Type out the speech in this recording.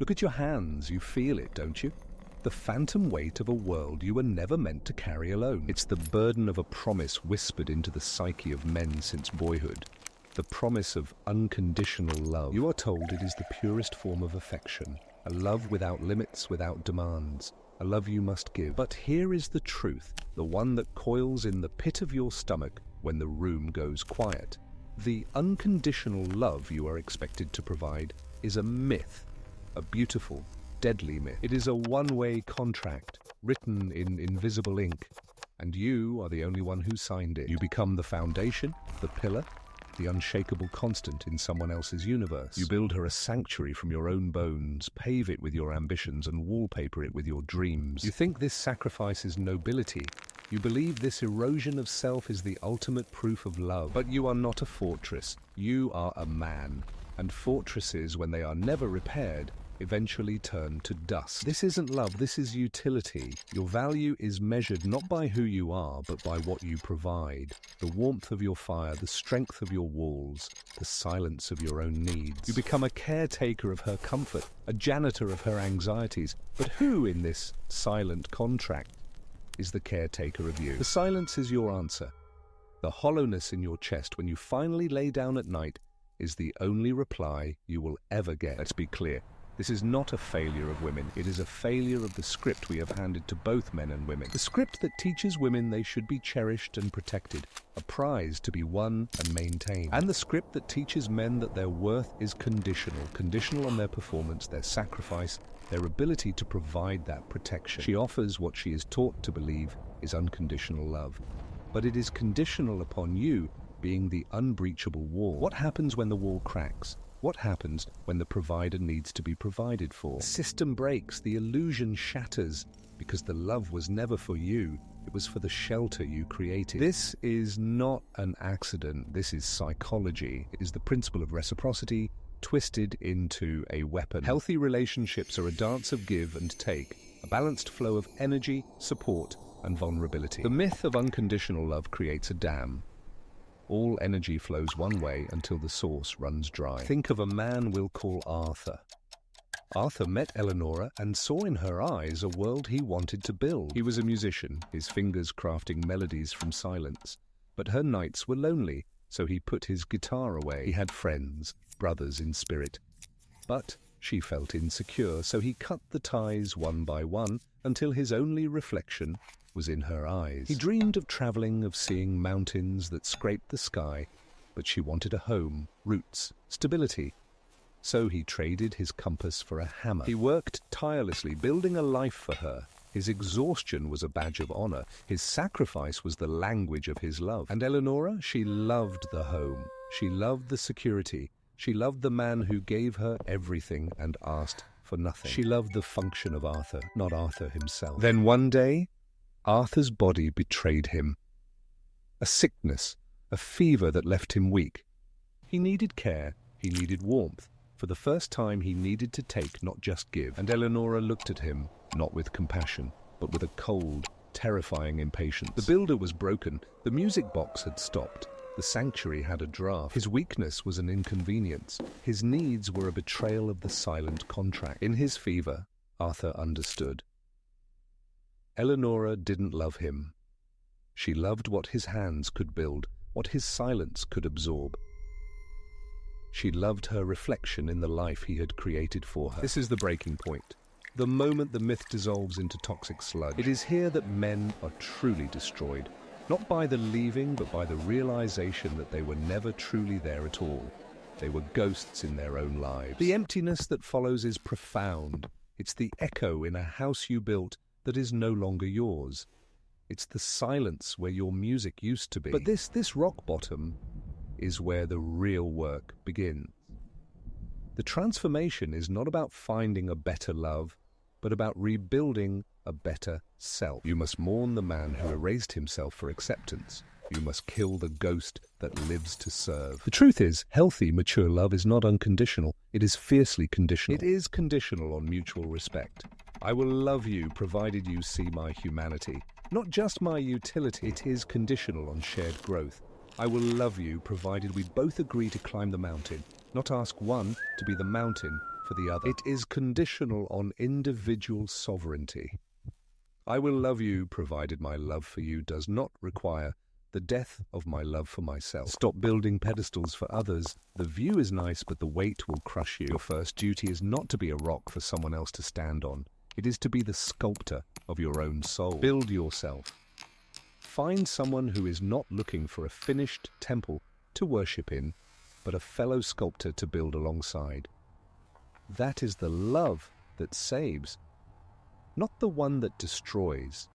Look at your hands, you feel it, don't you? The phantom weight of a world you were never meant to carry alone. It's the burden of a promise whispered into the psyche of men since boyhood. The promise of unconditional love. You are told it is the purest form of affection, a love without limits, without demands, a love you must give. But here is the truth, the one that coils in the pit of your stomach when the room goes quiet. The unconditional love you are expected to provide is a myth, a beautiful, deadly myth. It is a one-way contract, written in invisible ink, and you are the only one who signed it. You become the foundation, the pillar, the unshakable constant in someone else's universe. You build her a sanctuary from your own bones, pave it with your ambitions, and wallpaper it with your dreams. You think this sacrifice is nobility. You believe this erosion of self is the ultimate proof of love. But you are not a fortress. You are a man. And fortresses, when they are never repaired, eventually turn to dust. This isn't love, this is utility. Your value is measured not by who you are, but by what you provide. The warmth of your fire, the strength of your walls, the silence of your own needs. You become a caretaker of her comfort, a janitor of her anxieties. But who in this silent contract is the caretaker of you? The silence is your answer. The hollowness in your chest when you finally lay down at night is the only reply you will ever get. Let's be clear. This is not a failure of women. It is a failure of the script we have handed to both men and women. The script that teaches women they should be cherished and protected, a prize to be won and maintained. And the script that teaches men that their worth is conditional on their performance, their sacrifice, their ability to provide that protection. She offers what she is taught to believe is unconditional love. But it is conditional upon you being the unbreachable wall. What happens when the wall cracks? What happens when the provider needs to be provided for? The system breaks, the illusion shatters, because the love was never for you, it was for the shelter you created. This is not an accident, this is psychology. It is the principle of reciprocity twisted into a weapon. Healthy relationships are a dance of give and take, a balanced flow of energy, support, and vulnerability. The myth of unconditional love creates a dam. All energy flows one way until the source runs dry. Think of a man we'll call Arthur. Arthur met Eleanora and saw in her eyes a world he wanted to build. He was a musician, his fingers crafting melodies from silence. But her nights were lonely, so he put his guitar away. He had friends, brothers in spirit. But she felt insecure, so he cut the ties one by one until his only reflection was in her eyes. He dreamed of traveling, of seeing mountains that scraped the sky, but she wanted a home, roots, stability. So he traded his compass for a hammer. He worked tirelessly, building a life for her. His exhaustion was a badge of honor. His sacrifice was the language of his love. And Eleanora, she loved the home. She loved the security. She loved the man who gave her everything and asked for nothing. She loved the function of Arthur, not Arthur himself. Then one day, Arthur's body betrayed him. A sickness, a fever that left him weak. He needed care, he needed warmth. For the first time he needed to take, not just give. And Eleanora looked at him, not with compassion, but with a cold, terrifying impatience. The builder was broken, the music box had stopped, the sanctuary had a draft. His weakness was an inconvenience, his needs were a betrayal of the silent contract. In his fever, Arthur understood. Eleanora didn't love him. She loved what his hands could build, what his silence could absorb. She loved her reflection in the life he had created for her. This is the breaking point. The moment the myth dissolves into toxic sludge. It is here that men are truly destroyed, not by the leaving, but by the realization that they were never truly there at all. They were ghosts in their own lives. The emptiness that follows is profound. It's the echo in a house you built that is no longer yours. It's the silence where your music used to be. But this rock bottom is where the real work begins. The transformation is not about finding a better love, but about rebuilding a better self. You must mourn the man who erased himself for acceptance. You must kill the ghost that lives to serve. The truth is, healthy, mature love is not unconditional. It is fiercely conditional. It is conditional on mutual respect. I will love you provided you see my humanity, not just my utility. It is conditional on shared growth. I will love you provided we both agree to climb the mountain, not ask one to be the mountain for for the other. It is conditional on individual sovereignty. I will love you provided my love for you does not require the death of my love for myself. Stop building pedestals for others. The view is nice, but the weight will crush you. Your first duty is not to be a rock for someone else to stand on. It is to be the sculptor of your own soul. Build yourself. Find someone who is not looking for a finished temple to worship in, but a fellow sculptor to build alongside. That is the love that saves, not the one that destroys.